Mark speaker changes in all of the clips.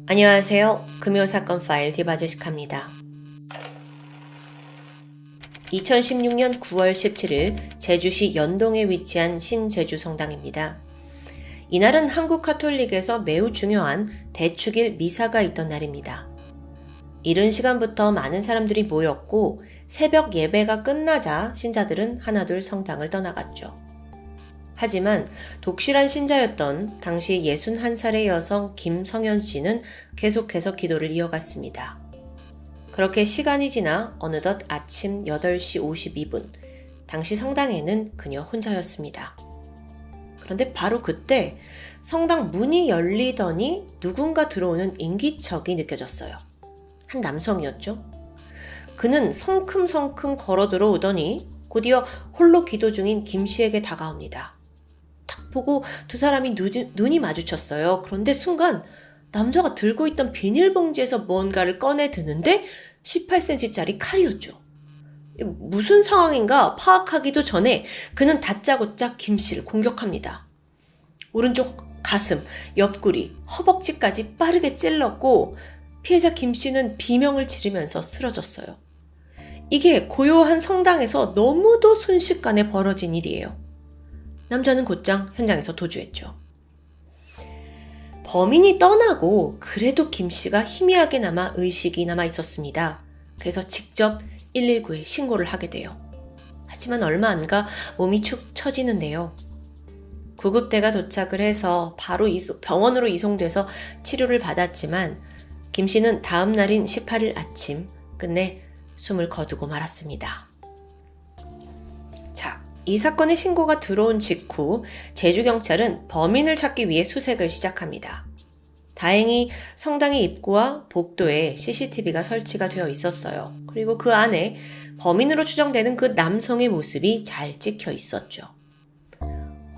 Speaker 1: 안녕하세요. 금요사건 파일 디바제시카입니다. 2016년 9월 17일 제주시 연동에 위치한 신제주 성당입니다. 이날은 한국 가톨릭에서 매우 중요한 대축일 미사가 있던 날입니다. 이른 시간부터 많은 사람들이 모였고 새벽 예배가 끝나자 신자들은 하나둘 성당을 떠나갔죠. 하지만 독실한 신자였던 당시 61살의 여성 김성현 씨는 계속해서 기도를 이어갔습니다. 그렇게 시간이 지나 어느덧 아침 8시 52분, 당시 성당에는 그녀 혼자였습니다. 그런데 바로 그때 성당 문이 열리더니 누군가 들어오는 인기척이 느껴졌어요. 한 남성이었죠. 그는 성큼성큼 걸어 들어오더니 곧이어 홀로 기도 중인 김 씨에게 다가옵니다. 탁 보고 두 사람이 눈이 마주쳤어요. 그런데 순간 남자가 들고 있던 비닐봉지에서 뭔가를 꺼내 드는데 18cm짜리 칼이었죠. 무슨 상황인가 파악하기도 전에 그는 다짜고짜 김 씨를 공격합니다. 오른쪽 가슴, 옆구리, 허벅지까지 빠르게 찔렀고 피해자 김 씨는 비명을 지르면서 쓰러졌어요. 이게 고요한 성당에서 너무도 순식간에 벌어진 일이에요. 남자는 곧장 현장에서 도주했죠. 범인이 떠나고 그래도 김 씨가 희미하게나마 의식이 남아 있었습니다. 그래서 직접 119에 신고를 하게 돼요. 하지만 얼마 안 가 몸이 축 처지는데요. 구급대가 도착을 해서 바로 병원으로 이송돼서 치료를 받았지만 김 씨는 다음 날인 18일 아침 끝내 숨을 거두고 말았습니다. 이 사건의 신고가 들어온 직후 제주경찰은 범인을 찾기 위해 수색을 시작합니다. 다행히 성당의 입구와 복도에 CCTV가 설치가 되어 있었어요. 그리고 그 안에 범인으로 추정되는 그 남성의 모습이 잘 찍혀 있었죠.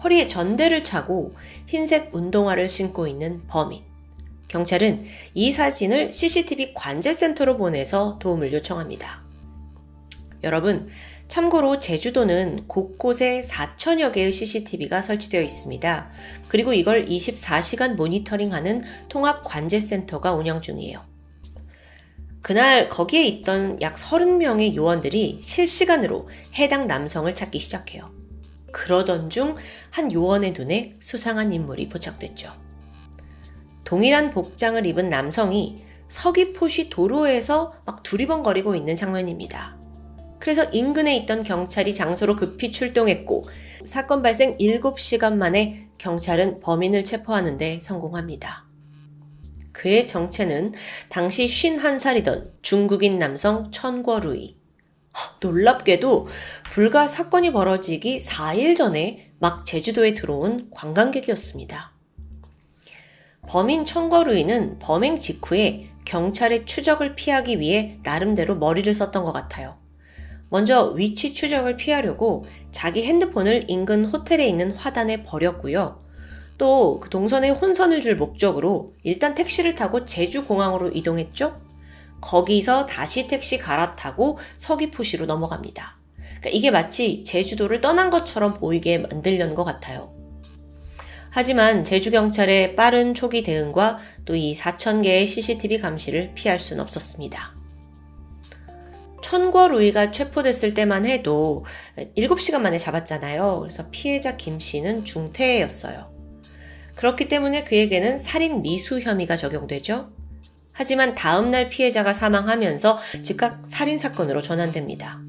Speaker 1: 허리에 전대를 차고 흰색 운동화를 신고 있는 범인. 경찰은 이 사진을 CCTV 관제센터로 보내서 도움을 요청합니다. 여러분, 참고로 제주도는 곳곳에 4천여 개의 CCTV가 설치되어 있습니다. 그리고 이걸 24시간 모니터링하는 통합관제센터가 운영 중이에요. 그날 거기에 있던 약 30명의 요원들이 실시간으로 해당 남성을 찾기 시작해요. 그러던 중 한 요원의 눈에 수상한 인물이 포착됐죠. 동일한 복장을 입은 남성이 서귀포시 도로에서 막 두리번거리고 있는 장면입니다. 그래서 인근에 있던 경찰이 장소로 급히 출동했고 사건 발생 7시간 만에 경찰은 범인을 체포하는 데 성공합니다. 그의 정체는 당시 51살이던 중국인 남성 천궈루이. 놀랍게도 불과 사건이 벌어지기 4일 전에 막 제주도에 들어온 관광객이었습니다. 범인 천궈루이는 범행 직후에 경찰의 추적을 피하기 위해 나름대로 머리를 썼던 것 같아요. 먼저 위치 추적을 피하려고 자기 핸드폰을 인근 호텔에 있는 화단에 버렸고요. 또 그 동선에 혼선을 줄 목적으로 일단 택시를 타고 제주공항으로 이동했죠. 거기서 다시 택시 갈아타고 서귀포시로 넘어갑니다. 그러니까 이게 마치 제주도를 떠난 것처럼 보이게 만들려는 것 같아요. 하지만 제주경찰의 빠른 초기 대응과 또 이 4,000개의 CCTV 감시를 피할 수는 없었습니다. 천궈루이가 체포됐을 때만 해도 7시간 만에 잡았잖아요. 그래서 피해자 김 씨는 중태였어요. 그렇기 때문에 그에게는 살인 미수 혐의가 적용되죠. 하지만 다음날 피해자가 사망하면서 즉각 살인사건으로 전환됩니다.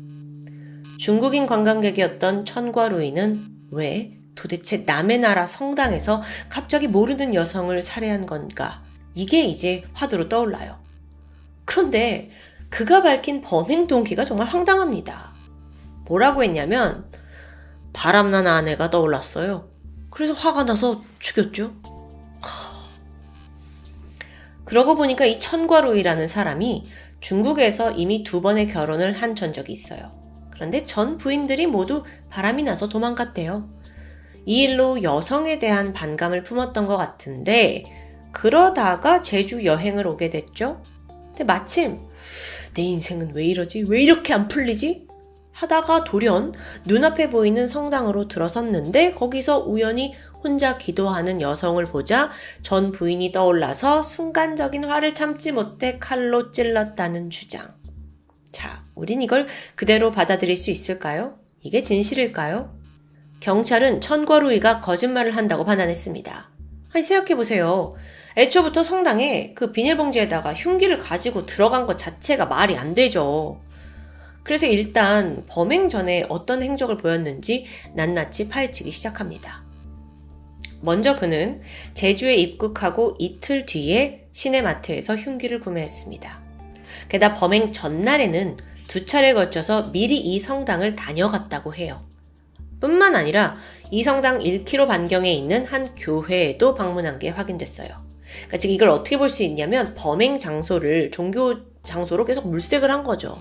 Speaker 1: 중국인 관광객이었던 천궈루이는 왜 도대체 남의 나라 성당에서 갑자기 모르는 여성을 살해한 건가? 이게 이제 화두로 떠올라요. 그런데 그가 밝힌 범행 동기가 정말 황당합니다. 뭐라고 했냐면 바람난 아내가 떠올랐어요. 그래서 화가 나서 죽였죠. 그러고 보니까 이 천궈루이라는 사람이 중국에서 이미 2번의 결혼을 한 전적이 있어요. 그런데 전 부인들이 모두 바람이 나서 도망갔대요. 이 일로 여성에 대한 반감을 품었던 것 같은데 그러다가 제주 여행을 오게 됐죠. 근데 마침 내 인생은 왜 이러지? 왜 이렇게 안 풀리지? 하다가 돌연 눈앞에 보이는 성당으로 들어섰는데 거기서 우연히 혼자 기도하는 여성을 보자 전 부인이 떠올라서 순간적인 화를 참지 못해 칼로 찔렀다는 주장. 자, 우린 이걸 그대로 받아들일 수 있을까요? 이게 진실일까요? 경찰은 천거루이가 거짓말을 한다고 판단했습니다. 아니, 생각해보세요. 애초부터 성당에 그 비닐봉지에다가 흉기를 가지고 들어간 것 자체가 말이 안 되죠. 그래서 일단 범행 전에 어떤 행적을 보였는지 낱낱이 파헤치기 시작합니다. 먼저 그는 제주에 입국하고 이틀 뒤에 시내마트에서 흉기를 구매했습니다. 게다가 범행 전날에는 2차례에 걸쳐서 미리 이 성당을 다녀갔다고 해요. 뿐만 아니라 이 성당 1km 반경에 있는 한 교회에도 방문한 게 확인됐어요. 그러니까 지금 이걸 어떻게 볼 수 있냐면 범행 장소를 종교 장소로 계속 물색을 한 거죠.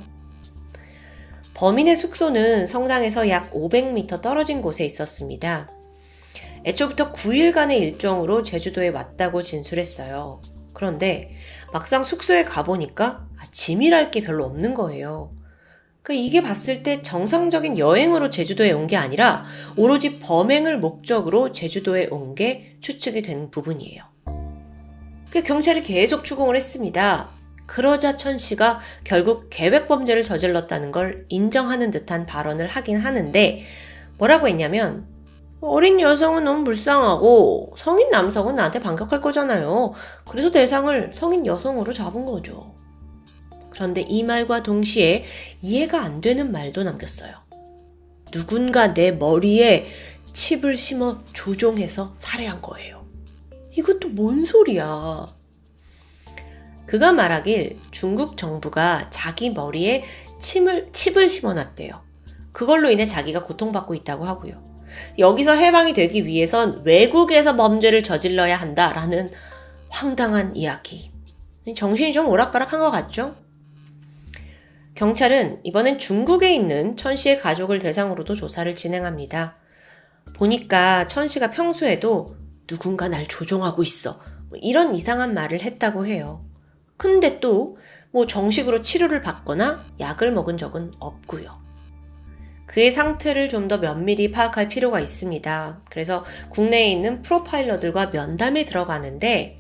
Speaker 1: 범인의 숙소는 성당에서 약 500m 떨어진 곳에 있었습니다. 애초부터 9일간의 일정으로 제주도에 왔다고 진술했어요. 그런데 막상 숙소에 가보니까 짐이랄 게 별로 없는 거예요. 이게 봤을 때 정상적인 여행으로 제주도에 온 게 아니라 오로지 범행을 목적으로 제주도에 온 게 추측이 된 부분이에요. 경찰이 계속 추궁을 했습니다. 그러자 천 씨가 결국 계획범죄를 저질렀다는 걸 인정하는 듯한 발언을 하긴 하는데 뭐라고 했냐면 어린 여성은 너무 불쌍하고 성인 남성은 나한테 반격할 거잖아요. 그래서 대상을 성인 여성으로 잡은 거죠. 그런데 이 말과 동시에 이해가 안 되는 말도 남겼어요. 누군가 내 머리에 칩을 심어 조종해서 살해한 거예요. 이것도 뭔 소리야. 그가 말하길 중국 정부가 자기 머리에 칩을 심어놨대요. 그걸로 인해 자기가 고통받고 있다고 하고요. 여기서 해방이 되기 위해선 외국에서 범죄를 저질러야 한다라는 황당한 이야기. 정신이 좀 오락가락한 것 같죠? 경찰은 이번엔 중국에 있는 천 씨의 가족을 대상으로도 조사를 진행합니다. 보니까 천 씨가 평소에도 누군가 날 조종하고 있어 이런 이상한 말을 했다고 해요. 근데 또 정식으로 치료를 받거나 약을 먹은 적은 없고요. 그의 상태를 좀 더 면밀히 파악할 필요가 있습니다. 그래서 국내에 있는 프로파일러들과 면담에 들어가는데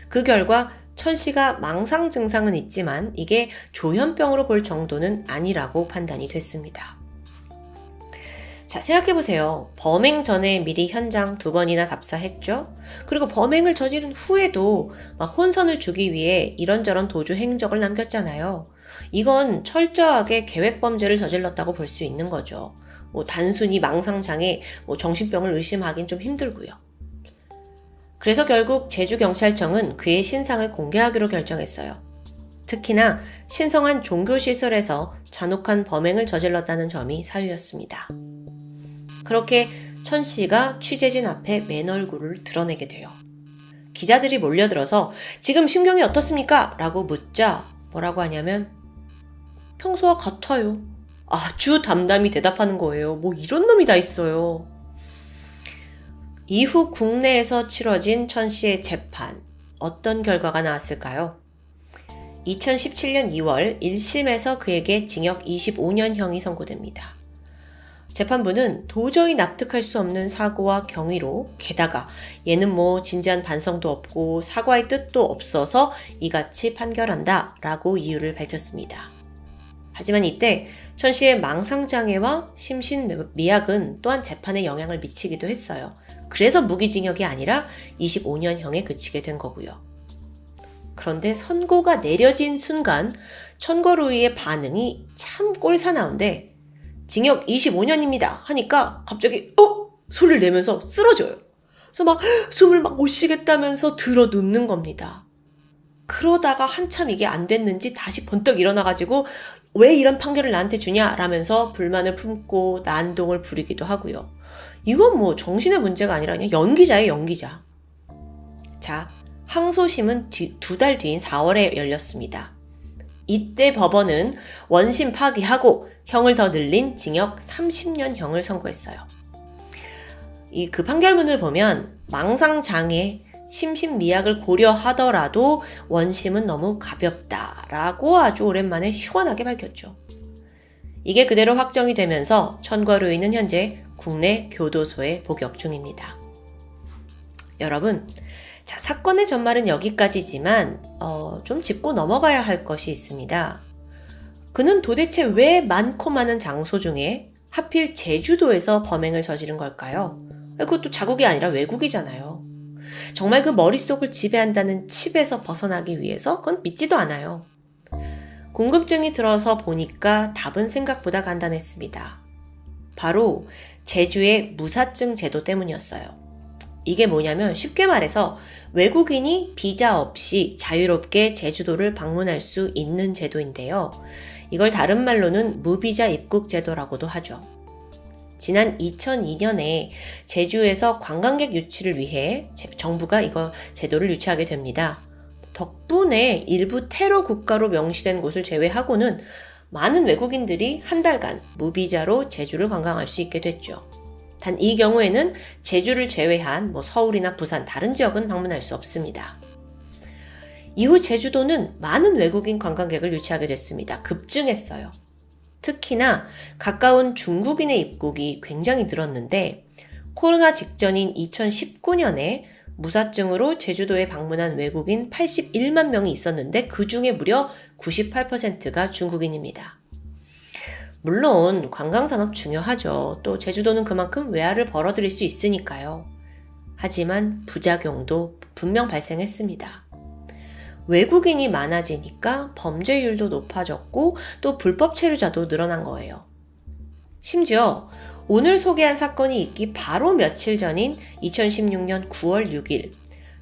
Speaker 1: 그 결과 천 씨가 망상 증상은 있지만 이게 조현병으로 볼 정도는 아니라고 판단이 됐습니다. 자, 생각해보세요. 범행 전에 미리 현장 2번이나 답사했죠? 그리고 범행을 저지른 후에도 혼선을 주기 위해 이런저런 도주 행적을 남겼잖아요. 이건 철저하게 계획범죄를 저질렀다고 볼 수 있는 거죠. 단순히 망상장애, 정신병을 의심하긴 좀 힘들고요. 그래서 결국 제주경찰청은 그의 신상을 공개하기로 결정했어요. 특히나 신성한 종교시설에서 잔혹한 범행을 저질렀다는 점이 사유였습니다. 그렇게 천 씨가 취재진 앞에 맨 얼굴을 드러내게 돼요. 기자들이 몰려들어서 지금 심경이 어떻습니까? 라고 묻자 뭐라고 하냐면 평소와 같아요. 아주 담담히 대답하는 거예요. 이런 놈이 다 있어요. 이후 국내에서 치러진 천 씨의 재판, 어떤 결과가 나왔을까요? 2017년 2월 1심에서 그에게 징역 25년형이 선고됩니다. 재판부는 도저히 납득할 수 없는 사고와 경위로 게다가 얘는 진지한 반성도 없고 사과의 뜻도 없어서 이같이 판결한다 라고 이유를 밝혔습니다. 하지만 이때 천 씨의 망상장애와 심신미약은 또한 재판에 영향을 미치기도 했어요. 그래서 무기징역이 아니라 25년형에 그치게 된 거고요. 그런데 선고가 내려진 순간 천거루이의 반응이 참 꼴사나운데 징역 25년입니다 하니까 갑자기 소리를 내면서 쓰러져요. 그래서 숨을 못 쉬겠다면서 들어 눕는 겁니다. 그러다가 한참 이게 안 됐는지 다시 번떡 일어나가지고 왜 이런 판결을 나한테 주냐 라면서 불만을 품고 난동을 부리기도 하고요. 이건 정신의 문제가 아니라 그냥 연기자예요, 연기자. 자, 항소심은 2달 뒤인 4월에 열렸습니다. 이때 법원은 원심 파기하고 형을 더 늘린 징역 30년형을 선고했어요. 그 판결문을 보면 망상장애, 심신미약을 고려하더라도 원심은 너무 가볍다라고 아주 오랜만에 시원하게 밝혔죠. 이게 그대로 확정이 되면서 천과루이는 현재 국내 교도소에 복역 중입니다. 여러분, 자, 사건의 전말은 여기까지지만 좀 짚고 넘어가야 할 것이 있습니다. 그는 도대체 왜 많고 많은 장소 중에 하필 제주도에서 범행을 저지른 걸까요? 그것도 자국이 아니라 외국이잖아요. 정말 그 머릿속을 지배한다는 칩에서 벗어나기 위해서 그건 믿지도 않아요. 궁금증이 들어서 보니까 답은 생각보다 간단했습니다. 바로 제주의 무사증 제도 때문이었어요. 이게 뭐냐면 쉽게 말해서 외국인이 비자 없이 자유롭게 제주도를 방문할 수 있는 제도인데요. 이걸 다른 말로는 무비자 입국 제도라고도 하죠. 지난 2002년에 제주에서 관광객 유치를 위해 정부가 이거 제도를 유치하게 됩니다. 덕분에 일부 테러 국가로 명시된 곳을 제외하고는 많은 외국인들이 한 달간 무비자로 제주를 관광할 수 있게 됐죠. 단 이 경우에는 제주를 제외한 서울이나 부산 다른 지역은 방문할 수 없습니다. 이후 제주도는 많은 외국인 관광객을 유치하게 됐습니다. 급증했어요. 특히나 가까운 중국인의 입국이 굉장히 늘었는데 코로나 직전인 2019년에 무사증으로 제주도에 방문한 외국인 81만 명이 있었는데 그 중에 무려 98%가 중국인입니다. 물론 관광산업 중요하죠. 또 제주도는 그만큼 외화를 벌어들일 수 있으니까요. 하지만 부작용도 분명 발생했습니다. 외국인이 많아지니까 범죄율도 높아졌고 또 불법 체류자도 늘어난 거예요. 심지어 오늘 소개한 사건이 있기 바로 며칠 전인 2016년 9월 6일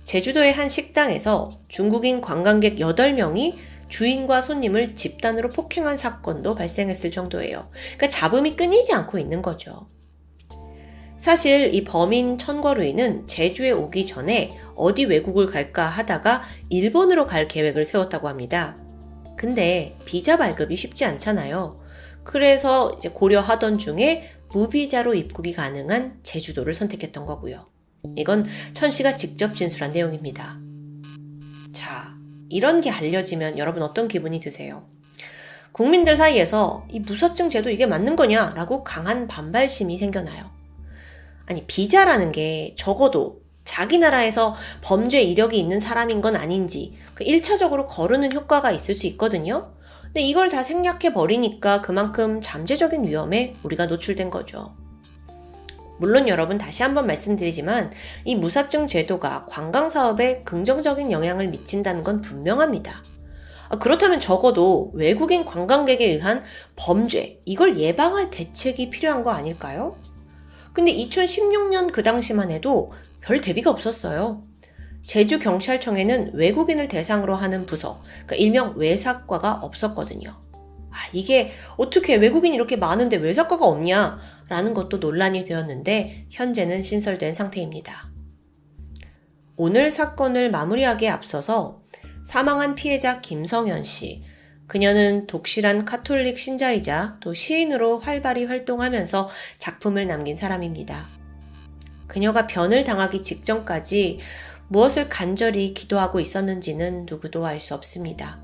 Speaker 1: 제주도의 한 식당에서 중국인 관광객 8명이 주인과 손님을 집단으로 폭행한 사건도 발생했을 정도예요. 그러니까 잡음이 끊이지 않고 있는 거죠. 사실 이 범인 천과루이는 제주에 오기 전에 어디 외국을 갈까 하다가 일본으로 갈 계획을 세웠다고 합니다. 근데 비자 발급이 쉽지 않잖아요. 그래서 이제 고려하던 중에 무비자로 입국이 가능한 제주도를 선택했던 거고요. 이건 천 씨가 직접 진술한 내용입니다. 자, 이런 게 알려지면 여러분 어떤 기분이 드세요? 국민들 사이에서 이 무사증 제도 이게 맞는 거냐라고 강한 반발심이 생겨나요. 아니, 비자라는 게 적어도 자기 나라에서 범죄 이력이 있는 사람인 건 아닌지 1차적으로 거르는 효과가 있을 수 있거든요. 근데 이걸 다 생략해 버리니까 그만큼 잠재적인 위험에 우리가 노출된 거죠. 물론 여러분 다시 한번 말씀드리지만 이 무사증 제도가 관광사업에 긍정적인 영향을 미친다는 건 분명합니다. 그렇다면 적어도 외국인 관광객에 의한 범죄, 이걸 예방할 대책이 필요한 거 아닐까요? 근데 2016년 그 당시만 해도 별 대비가 없었어요. 제주경찰청에는 외국인을 대상으로 하는 부서, 그러니까 일명 외사과가 없었거든요. 이게 어떻게 외국인이 이렇게 많은데 외사과가 없냐? 라는 것도 논란이 되었는데 현재는 신설된 상태입니다. 오늘 사건을 마무리하기에 앞서서 사망한 피해자 김성현 씨, 그녀는 독실한 카톨릭 신자이자 또 시인으로 활발히 활동하면서 작품을 남긴 사람입니다. 그녀가 변을 당하기 직전까지 무엇을 간절히 기도하고 있었는지는 누구도 알 수 없습니다.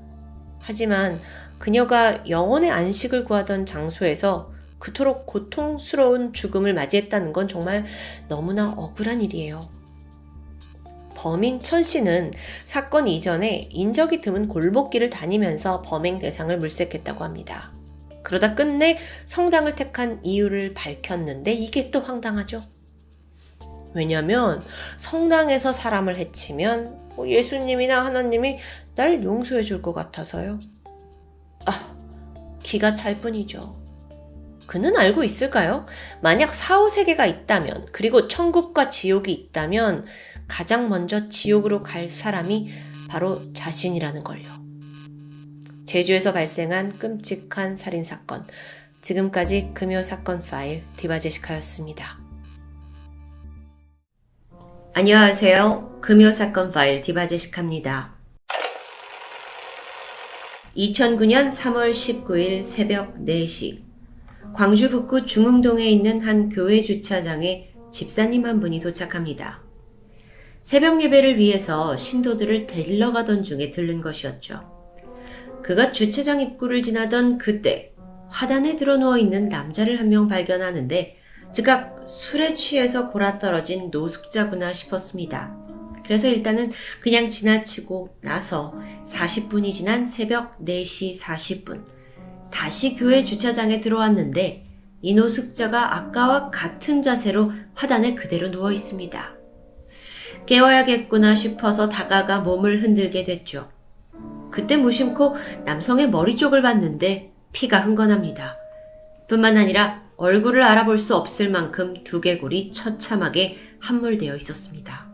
Speaker 1: 하지만 그녀가 영혼의 안식을 구하던 장소에서 그토록 고통스러운 죽음을 맞이했다는 건 정말 너무나 억울한 일이에요. 범인 천 씨는 사건 이전에 인적이 드문 골목길을 다니면서 범행 대상을 물색했다고 합니다. 그러다 끝내 성당을 택한 이유를 밝혔는데 이게 또 황당하죠. 왜냐면 성당에서 사람을 해치면 예수님이나 하나님이 날 용서해 줄 것 같아서요. 기가 찰 뿐이죠. 그는 알고 있을까요? 만약 사후세계가 있다면, 그리고 천국과 지옥이 있다면 가장 먼저 지옥으로 갈 사람이 바로 자신이라는 걸요. 제주에서 발생한 끔찍한 살인사건, 지금까지 금요사건 파일 디바제시카였습니다. 안녕하세요. 금요사건 파일 디바제시카입니다. 2009년 3월 19일 새벽 4시 광주 북구 중흥동에 있는 한 교회 주차장에 집사님 한 분이 도착합니다. 새벽 예배를 위해서 신도들을 데리러 가던 중에 들른 것이었죠. 그가 주차장 입구를 지나던 그때 화단에 들어 누워있는 남자를 한 명 발견하는데 즉각 술에 취해서 골아떨어진 노숙자구나 싶었습니다. 그래서 일단은 그냥 지나치고 나서 40분이 지난 새벽 4시 40분 다시 교회 주차장에 들어왔는데 이 노숙자가 아까와 같은 자세로 화단에 그대로 누워 있습니다. 깨워야겠구나 싶어서 다가가 몸을 흔들게 됐죠. 그때 무심코 남성의 머리 쪽을 봤는데 피가 흥건합니다. 뿐만 아니라 얼굴을 알아볼 수 없을 만큼 두개골이 처참하게 함몰되어 있었습니다.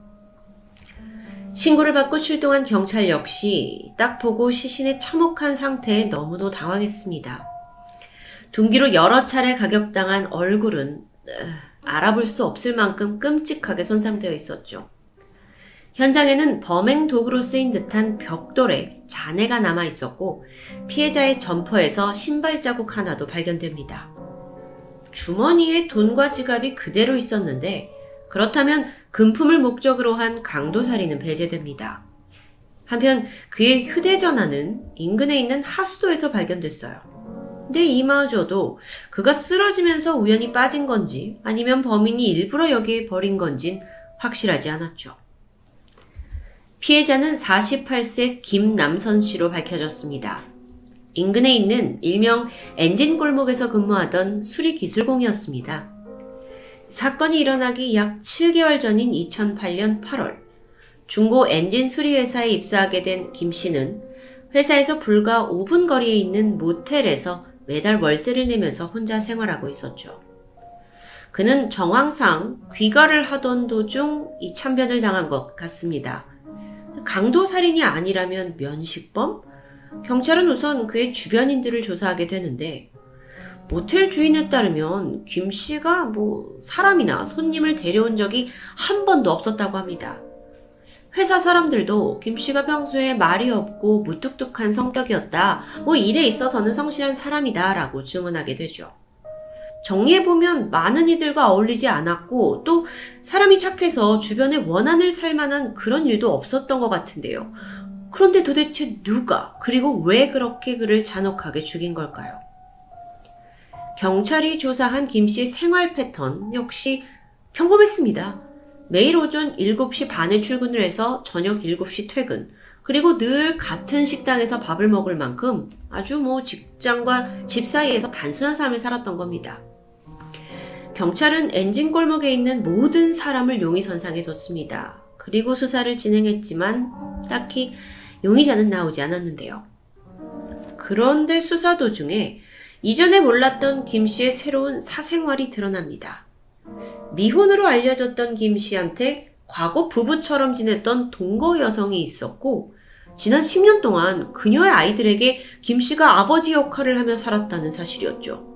Speaker 1: 신고를 받고 출동한 경찰 역시 딱 보고 시신의 참혹한 상태에 너무도 당황했습니다. 둔기로 여러 차례 가격당한 얼굴은 알아볼 수 없을 만큼 끔찍하게 손상되어 있었죠. 현장에는 범행 도구로 쓰인 듯한 벽돌에 잔해가 남아 있었고 피해자의 점퍼에서 신발 자국 하나도 발견됩니다. 주머니에 돈과 지갑이 그대로 있었는데 그렇다면 금품을 목적으로 한 강도살인은 배제됩니다. 한편 그의 휴대전화는 인근에 있는 하수도에서 발견됐어요. 근데 이마저도 그가 쓰러지면서 우연히 빠진 건지 아니면 범인이 일부러 여기에 버린 건진 확실하지 않았죠. 피해자는 48세 김남선 씨로 밝혀졌습니다. 인근에 있는 일명 엔진 골목에서 근무하던 수리기술공이었습니다. 사건이 일어나기 약 7개월 전인 2008년 8월 중고 엔진 수리회사에 입사하게 된 김 씨는 회사에서 불과 5분 거리에 있는 모텔에서 매달 월세를 내면서 혼자 생활하고 있었죠. 그는 정황상 귀가를 하던 도중 이 참변을 당한 것 같습니다. 강도살인이 아니라면 면식범? 경찰은 우선 그의 주변인들을 조사하게 되는데 모텔 주인에 따르면 김 씨가 사람이나 손님을 데려온 적이 한 번도 없었다고 합니다. 회사 사람들도 김 씨가 평소에 말이 없고 무뚝뚝한 성격이었다. 일에 있어서는 성실한 사람이다 라고 증언하게 되죠. 정리해보면 많은 이들과 어울리지 않았고 또 사람이 착해서 주변에 원한을 살 만한 그런 일도 없었던 것 같은데요. 그런데 도대체 누가 그리고 왜 그렇게 그를 잔혹하게 죽인 걸까요? 경찰이 조사한 김 씨의 생활 패턴 역시 평범했습니다. 매일 오전 7시 반에 출근을 해서 저녁 7시 퇴근, 그리고 늘 같은 식당에서 밥을 먹을 만큼 아주 직장과 집 사이에서 단순한 삶을 살았던 겁니다. 경찰은 엔진 골목에 있는 모든 사람을 용의선상에 뒀습니다. 그리고 수사를 진행했지만 딱히 용의자는 나오지 않았는데요. 그런데 수사 도중에 이전에 몰랐던 김 씨의 새로운 사생활이 드러납니다. 미혼으로 알려졌던 김 씨한테 과거 부부처럼 지냈던 동거 여성이 있었고 지난 10년 동안 그녀의 아이들에게 김 씨가 아버지 역할을 하며 살았다는 사실이었죠.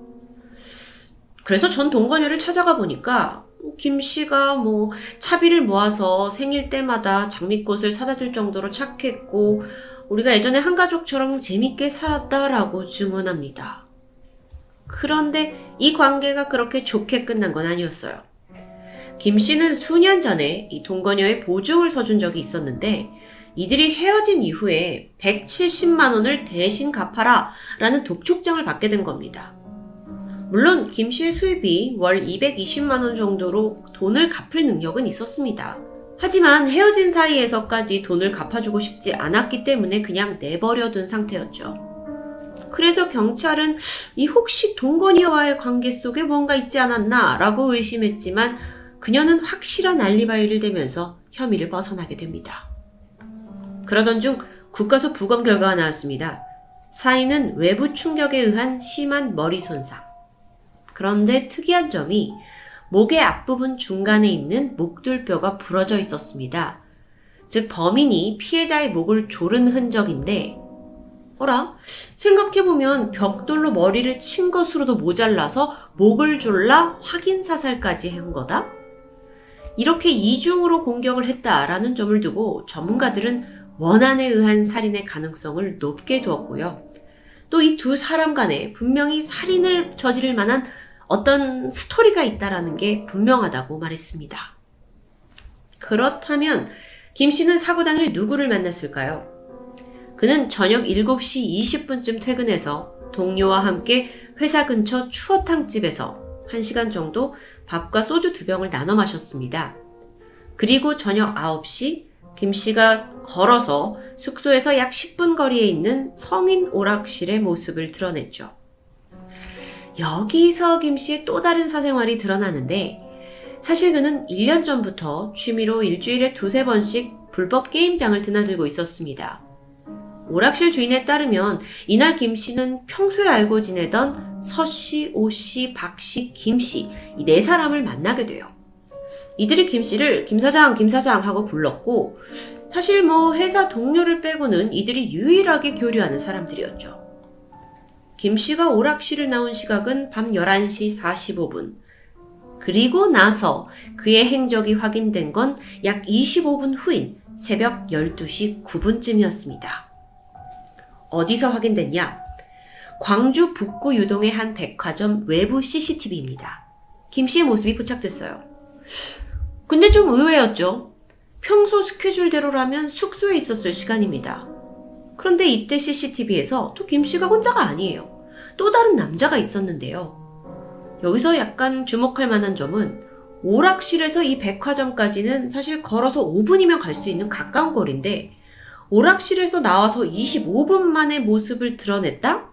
Speaker 1: 그래서 전 동거녀를 찾아가 보니까 김 씨가 차비를 모아서 생일 때마다 장미꽃을 사다 줄 정도로 착했고 우리가 예전에 한 가족처럼 재밌게 살았다라고 증언합니다. 그런데 이 관계가 그렇게 좋게 끝난 건 아니었어요. 김 씨는 수년 전에 이 동거녀의 보증을 서준 적이 있었는데 이들이 헤어진 이후에 170만 원을 대신 갚아라 라는 독촉장을 받게 된 겁니다. 물론 김 씨의 수입이 월 220만 원 정도로 돈을 갚을 능력은 있었습니다. 하지만 헤어진 사이에서까지 돈을 갚아주고 싶지 않았기 때문에 그냥 내버려둔 상태였죠. 그래서 경찰은 이 혹시 동거녀와의 관계 속에 뭔가 있지 않았나 라고 의심했지만 그녀는 확실한 알리바이를 대면서 혐의를 벗어나게 됩니다. 그러던 중 국가수 부검 결과가 나왔습니다. 사인은 외부 충격에 의한 심한 머리 손상. 그런데 특이한 점이 목의 앞부분 중간에 있는 목둘뼈가 부러져 있었습니다. 즉 범인이 피해자의 목을 조른 흔적인데 생각해보면 벽돌로 머리를 친 것으로도 모자라서 목을 졸라 확인 사살까지 한 거다? 이렇게 이중으로 공격을 했다라는 점을 두고 전문가들은 원한에 의한 살인의 가능성을 높게 두었고요. 또 이 두 사람 간에 분명히 살인을 저지를 만한 어떤 스토리가 있다라는 게 분명하다고 말했습니다. 그렇다면 김 씨는 사고 당일 누구를 만났을까요? 그는 저녁 7시 20분쯤 퇴근해서 동료와 함께 회사 근처 추어탕집에서 1시간 정도 밥과 소주 2병을 나눠 마셨습니다. 그리고 저녁 9시 김 씨가 걸어서 숙소에서 약 10분 거리에 있는 성인 오락실의 모습을 드러냈죠. 여기서 김 씨의 또 다른 사생활이 드러나는데 사실 그는 1년 전부터 취미로 일주일에 2-3번씩 불법 게임장을 드나들고 있었습니다. 오락실 주인에 따르면 이날 김 씨는 평소에 알고 지내던 서 씨, 오 씨, 박 씨, 김 씨 이 4사람을 만나게 돼요. 이들이 김 씨를 김 사장 하고 불렀고 사실 회사 동료를 빼고는 이들이 유일하게 교류하는 사람들이었죠. 김 씨가 오락실을 나온 시각은 밤 11시 45분. 그리고 나서 그의 행적이 확인된 건 약 25분 후인 새벽 12시 9분쯤이었습니다. 어디서 확인됐냐? 광주 북구 유동의 한 백화점 외부 CCTV입니다. 김 씨의 모습이 포착됐어요. 근데 좀 의외였죠. 평소 스케줄대로라면 숙소에 있었을 시간입니다. 그런데 이때 CCTV에서 또 김 씨가 혼자가 아니에요. 또 다른 남자가 있었는데요. 여기서 약간 주목할 만한 점은 오락실에서 이 백화점까지는 사실 걸어서 5분이면 갈 수 있는 가까운 거리인데 오락실에서 나와서 25분 만에 모습을 드러냈다?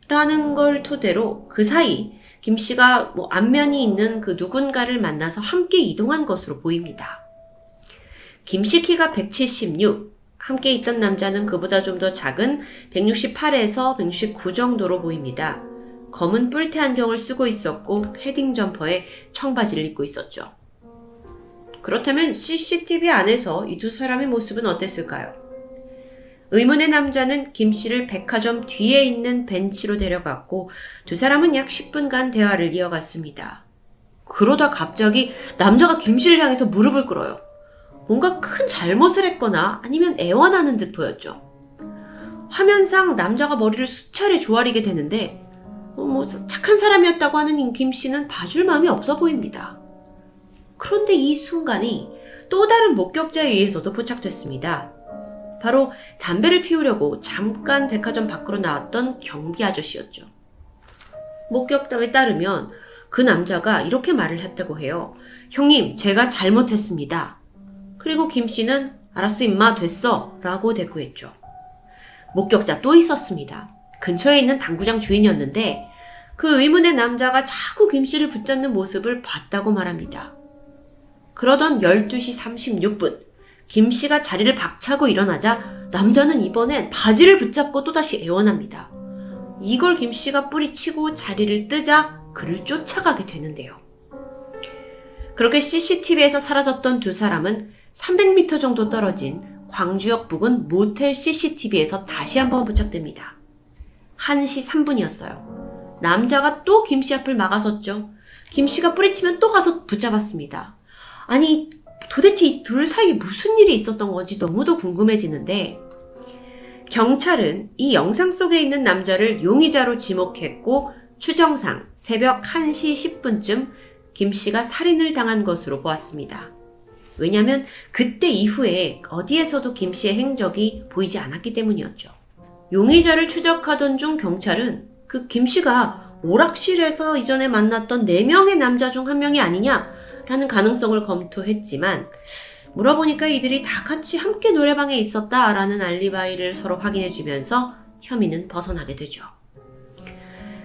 Speaker 1: 라는 걸 토대로 그 사이 김 씨가 안면이 있는 그 누군가를 만나서 함께 이동한 것으로 보입니다. 김 씨 키가 176, 함께 있던 남자는 그보다 좀 더 작은 168에서 169 정도로 보입니다. 검은 뿔테 안경을 쓰고 있었고 패딩 점퍼에 청바지를 입고 있었죠. 그렇다면 CCTV 안에서 이 2사람의 모습은 어땠을까요? 의문의 남자는 김 씨를 백화점 뒤에 있는 벤치로 데려갔고 2사람은 약 10분간 대화를 이어갔습니다. 그러다 갑자기 남자가 김 씨를 향해서 무릎을 꿇어요. 뭔가 큰 잘못을 했거나 아니면 애원하는 듯 보였죠. 화면상 남자가 머리를 수차례 조아리게 되는데 착한 사람이었다고 하는 김 씨는 봐줄 마음이 없어 보입니다. 그런데 이 순간이 또 다른 목격자에 의해서도 포착됐습니다. 바로 담배를 피우려고 잠깐 백화점 밖으로 나왔던 경비 아저씨였죠. 목격담에 따르면 그 남자가 이렇게 말을 했다고 해요. 형님, 제가 잘못했습니다. 그리고 김 씨는 알았어 임마 됐어 라고 대꾸했죠. 목격자 또 있었습니다. 근처에 있는 당구장 주인이었는데 그 의문의 남자가 자꾸 김 씨를 붙잡는 모습을 봤다고 말합니다. 그러던 12시 36분 김 씨가 자리를 박차고 일어나자 남자는 이번엔 바지를 붙잡고 또다시 애원합니다. 이걸 김 씨가 뿌리치고 자리를 뜨자 그를 쫓아가게 되는데요. 그렇게 CCTV에서 사라졌던 2사람은 300m 정도 떨어진 광주역 부근 모텔 CCTV에서 다시 한번 포착됩니다. 1시 3분이었어요. 남자가 또 김 씨 앞을 막아섰죠. 김 씨가 뿌리치면 또 가서 붙잡았습니다. 아니 도대체 이 둘 사이에 무슨 일이 있었던 건지 너무도 궁금해지는데 경찰은 이 영상 속에 있는 남자를 용의자로 지목했고 추정상 새벽 1시 10분쯤 김 씨가 살인을 당한 것으로 보았습니다. 왜냐하면 그때 이후에 어디에서도 김 씨의 행적이 보이지 않았기 때문이었죠. 용의자를 추적하던 중 경찰은 그 김 씨가 오락실에서 이전에 만났던 4명의 남자 중 1명이 아니냐라는 가능성을 검토했지만 물어보니까 이들이 다 같이 함께 노래방에 있었다라는 알리바이를 서로 확인해주면서 혐의는 벗어나게 되죠.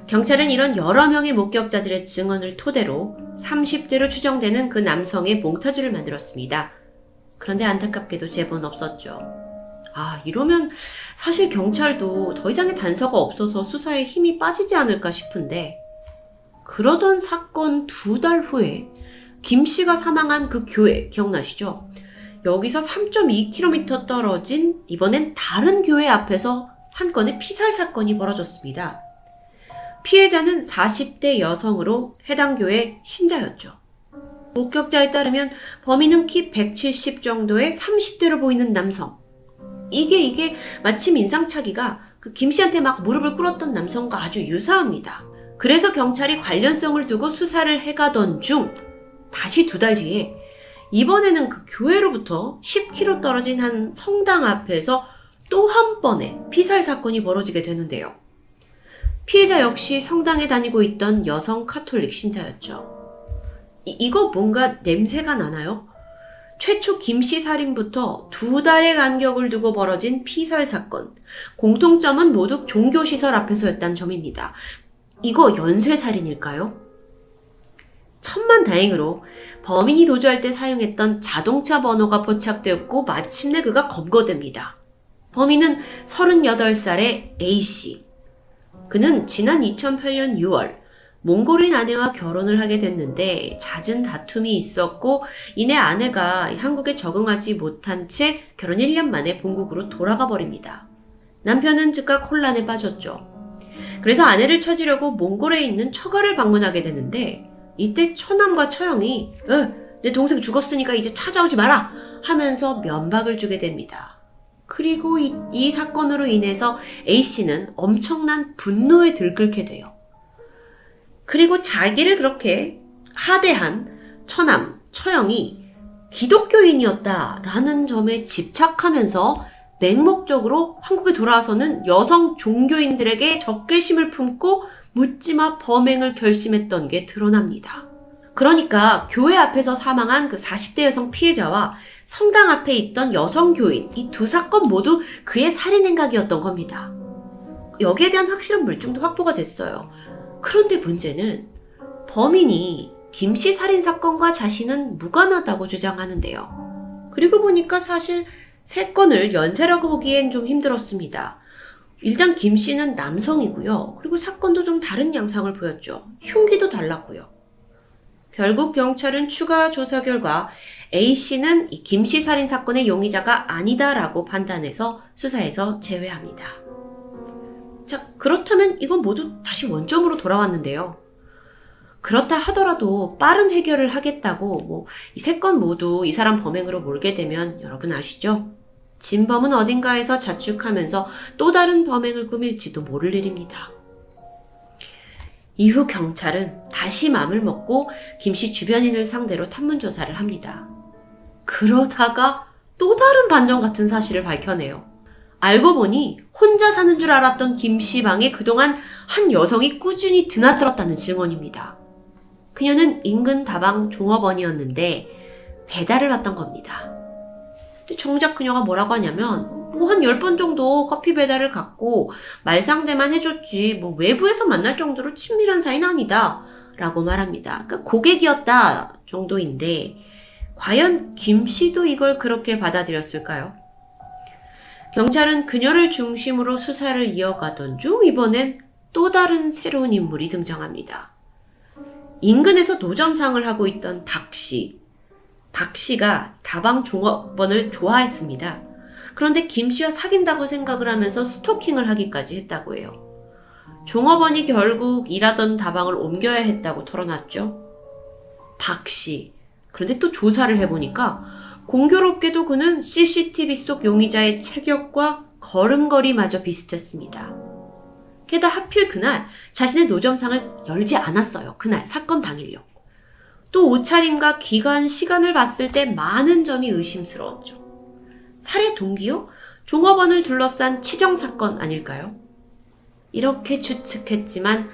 Speaker 1: 경찰은 이런 여러 명의 목격자들의 증언을 토대로 30대로 추정되는 그 남성의 몽타주를 만들었습니다. 그런데 안타깝게도 제보는 없었죠. 이러면 사실 경찰도 더 이상의 단서가 없어서 수사에 힘이 빠지지 않을까 싶은데 그러던 사건 2달 후에 김 씨가 사망한 그 교회 기억나시죠? 여기서 3.2km 떨어진 이번엔 다른 교회 앞에서 한 건의 피살 사건이 벌어졌습니다. 피해자는 40대 여성으로 해당 교회 신자였죠. 목격자에 따르면 범인은 키 170 정도의 30대로 보이는 남성. 이게 마침 인상착의가 그 김 씨한테 막 무릎을 꿇었던 남성과 아주 유사합니다. 그래서 경찰이 관련성을 두고 수사를 해가던 중 다시 2달 뒤에 이번에는 그 교회로부터 10km 떨어진 한 성당 앞에서 또 한 번의 피살 사건이 벌어지게 되는데요. 피해자 역시 성당에 다니고 있던 여성 카톨릭 신자였죠. 이거 뭔가 냄새가 나나요? 최초 김씨 살인부터 2달의 간격을 두고 벌어진 피살 사건. 공통점은 모두 종교시설 앞에서였다는 점입니다. 이거 연쇄살인일까요? 천만다행으로 범인이 도주할 때 사용했던 자동차 번호가 포착되었고 마침내 그가 검거됩니다. 범인은 38살의 A씨. 그는 지난 2008년 6월 몽골인 아내와 결혼을 하게 됐는데 잦은 다툼이 있었고 이내 아내가 한국에 적응하지 못한 채 결혼 1년 만에 본국으로 돌아가 버립니다. 남편은 즉각 혼란에 빠졌죠. 그래서 아내를 찾으려고 몽골에 있는 처가를 방문하게 되는데 이때 처남과 처형이 내 동생 죽었으니까 이제 찾아오지 마라 하면서 면박을 주게 됩니다. 그리고 이 사건으로 인해서 A씨는 엄청난 분노에 들끓게 돼요. 그리고 자기를 그렇게 하대한 처남, 처형이 기독교인이었다라는 점에 집착하면서 맹목적으로 한국에 돌아와서는 여성 종교인들에게 적개심을 품고 묻지마 범행을 결심했던 게 드러납니다. 그러니까 교회 앞에서 사망한 그 40대 여성 피해자와 성당 앞에 있던 여성 교인, 이 두 사건 모두 그의 살인 행각이었던 겁니다. 여기에 대한 확실한 물증도 확보가 됐어요. 그런데 문제는 범인이 김씨 살인 사건과 자신은 무관하다고 주장하는데요. 그리고 보니까 사실 세 건을 연쇄라고 보기엔 좀 힘들었습니다. 일단 김씨는 남성이고요. 그리고 사건도 좀 다른 양상을 보였죠. 흉기도 달랐고요. 결국 경찰은 추가 조사 결과 A씨는 이 김씨 살인 사건의 용의자가 아니다라고 판단해서 수사에서 제외합니다. 자, 그렇다면 이건 모두 다시 원점으로 돌아왔는데요. 그렇다 하더라도 빠른 해결을 하겠다고 이 세 건 모두 이 사람 범행으로 몰게 되면 여러분 아시죠? 진범은 어딘가에서 자축하면서 또 다른 범행을 꾸밀지도 모를 일입니다. 이후 경찰은 다시 맘을 먹고 김씨 주변인을 상대로 탐문조사를 합니다. 그러다가 또 다른 반전 같은 사실을 밝혀내요. 알고 보니 혼자 사는 줄 알았던 김씨 방에 그동안 한 여성이 꾸준히 드나들었다는 증언입니다. 그녀는 인근 다방 종업원이었는데 배달을 왔던 겁니다. 근데 정작 그녀가 뭐라고 하냐면 한 10번 정도 커피 배달을 갔고 말상대만 해줬지 외부에서 만날 정도로 친밀한 사이는 아니다 라고 말합니다. 그러니까 고객이었다 정도인데 과연 김씨도 이걸 그렇게 받아들였을까요? 경찰은 그녀를 중심으로 수사를 이어가던 중 이번엔 또 다른 새로운 인물이 등장합니다. 인근에서 노점상을 하고 있던 박씨. 박씨가 다방 종업원을 좋아했습니다. 그런데 김씨와 사귄다고 생각을 하면서 스토킹을 하기까지 했다고 해요. 종업원이 결국 일하던 다방을 옮겨야 했다고 털어놨죠. 박씨. 그런데 또 조사를 해보니까 공교롭게도 그는 CCTV 속 용의자의 체격과 걸음걸이마저 비슷했습니다. 게다가 하필 그날 자신의 노점상을 열지 않았어요. 그날 사건 당일요. 또 옷차림과 기간, 시간을 봤을 때 많은 점이 의심스러웠죠. 살해 동기요? 종업원을 둘러싼 치정사건 아닐까요? 이렇게 추측했지만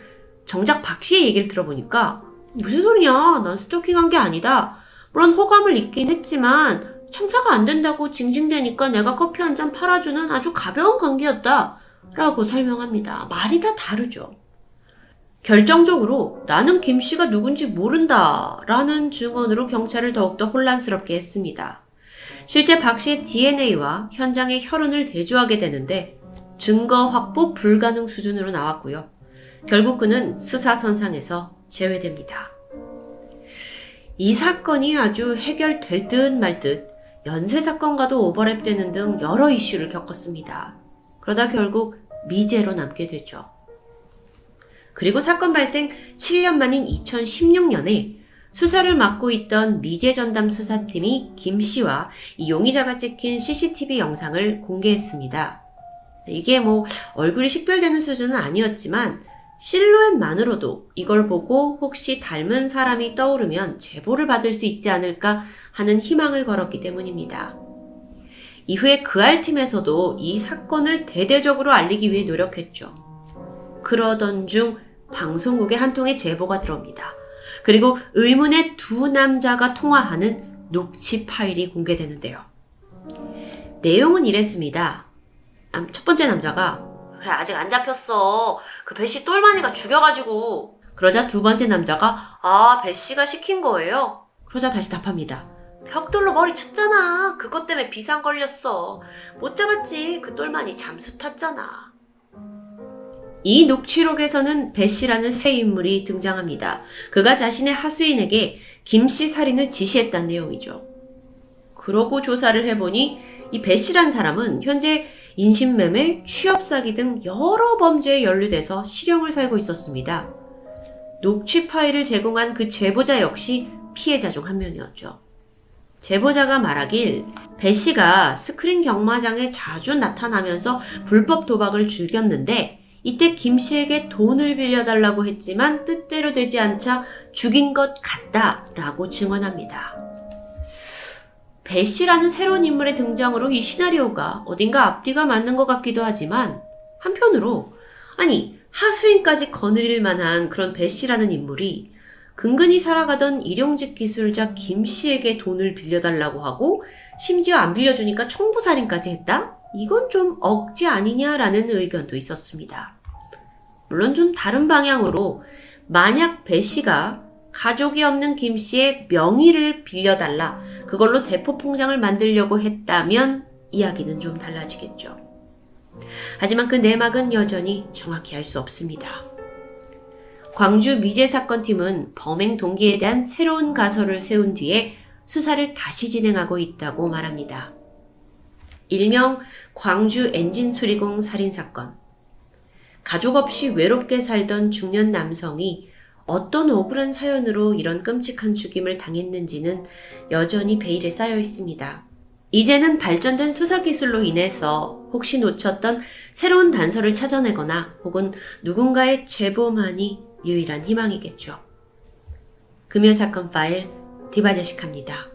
Speaker 1: 정작 박 씨의 얘기를 들어보니까 무슨 소리냐? 난 스토킹한 게 아니다. 물론 호감을 입긴 했지만 청사가 안 된다고 징징대니까 내가 커피 한 잔 팔아주는 아주 가벼운 관계였다 라고 설명합니다. 말이 다 다르죠. 결정적으로 나는 김씨가 누군지 모른다 라는 증언으로 경찰을 더욱더 혼란스럽게 했습니다. 실제 박씨의 DNA와 현장의 혈흔을 대조하게 되는데 증거 확보 불가능 수준으로 나왔고요. 결국 그는 수사선상에서 제외됩니다. 이 사건이 아주 해결될 듯 말 듯 연쇄사건과도 오버랩되는 등 여러 이슈를 겪었습니다. 그러다 결국 미제로 남게 되죠. 그리고 사건 발생 7년 만인 2016년에 수사를 맡고 있던 미제 전담 수사팀이 김 씨와 이 용의자가 찍힌 CCTV 영상을 공개했습니다. 이게 얼굴이 식별되는 수준은 아니었지만 실루엣만으로도 이걸 보고 혹시 닮은 사람이 떠오르면 제보를 받을 수 있지 않을까 하는 희망을 걸었기 때문입니다. 이후에 그알팀에서도 이 사건을 대대적으로 알리기 위해 노력했죠. 그러던 중 방송국의 한 통의 제보가 들어옵니다. 그리고 의문의 두 남자가 통화하는 녹취 파일이 공개되는데요. 내용은 이랬습니다. 첫 번째 남자가 그래 아직 안 잡혔어. 그 배씨 똘마니가 죽여가지고. 그러자 두 번째 남자가 배씨가 시킨 거예요. 그러자 다시 답합니다. 벽돌로 머리 쳤잖아. 그것 때문에 비상 걸렸어. 못 잡았지. 그 똘마니 잠수 탔잖아. 이 녹취록에서는 배씨라는 새 인물이 등장합니다. 그가 자신의 하수인에게 김씨 살인을 지시했다는 내용이죠. 그러고 조사를 해보니 이 배씨란 사람은 현재 인신매매, 취업사기 등 여러 범죄에 연루돼서 실형을 살고 있었습니다. 녹취 파일을 제공한 그 제보자 역시 피해자 중 한 명이었죠. 제보자가 말하길 배씨가 스크린 경마장에 자주 나타나면서 불법 도박을 즐겼는데 이때 김씨에게 돈을 빌려달라고 했지만 뜻대로 되지 않자 죽인 것 같다라고 증언합니다. 배씨라는 새로운 인물의 등장으로 이 시나리오가 어딘가 앞뒤가 맞는 것 같기도 하지만 한편으로 하수인까지 거느릴 만한 그런 배씨라는 인물이 근근히 살아가던 일용직 기술자 김씨에게 돈을 빌려달라고 하고 심지어 안 빌려주니까 총부살인까지 했다? 이건 좀 억지 아니냐라는 의견도 있었습니다. 물론 좀 다른 방향으로 만약 배씨가 가족이 없는 김씨의 명의를 빌려달라, 그걸로 대포통장을 만들려고 했다면 이야기는 좀 달라지겠죠. 하지만 그 내막은 여전히 정확히 알 수 없습니다. 광주 미제사건팀은 범행 동기에 대한 새로운 가설을 세운 뒤에 수사를 다시 진행하고 있다고 말합니다. 일명 광주 엔진수리공 살인사건. 가족 없이 외롭게 살던 중년 남성이 어떤 억울한 사연으로 이런 끔찍한 죽임을 당했는지는 여전히 베일에 쌓여 있습니다. 이제는 발전된 수사기술로 인해서 혹시 놓쳤던 새로운 단서를 찾아내거나 혹은 누군가의 제보만이 유일한 희망이겠죠. 금요사건 파일 디바제식합니다.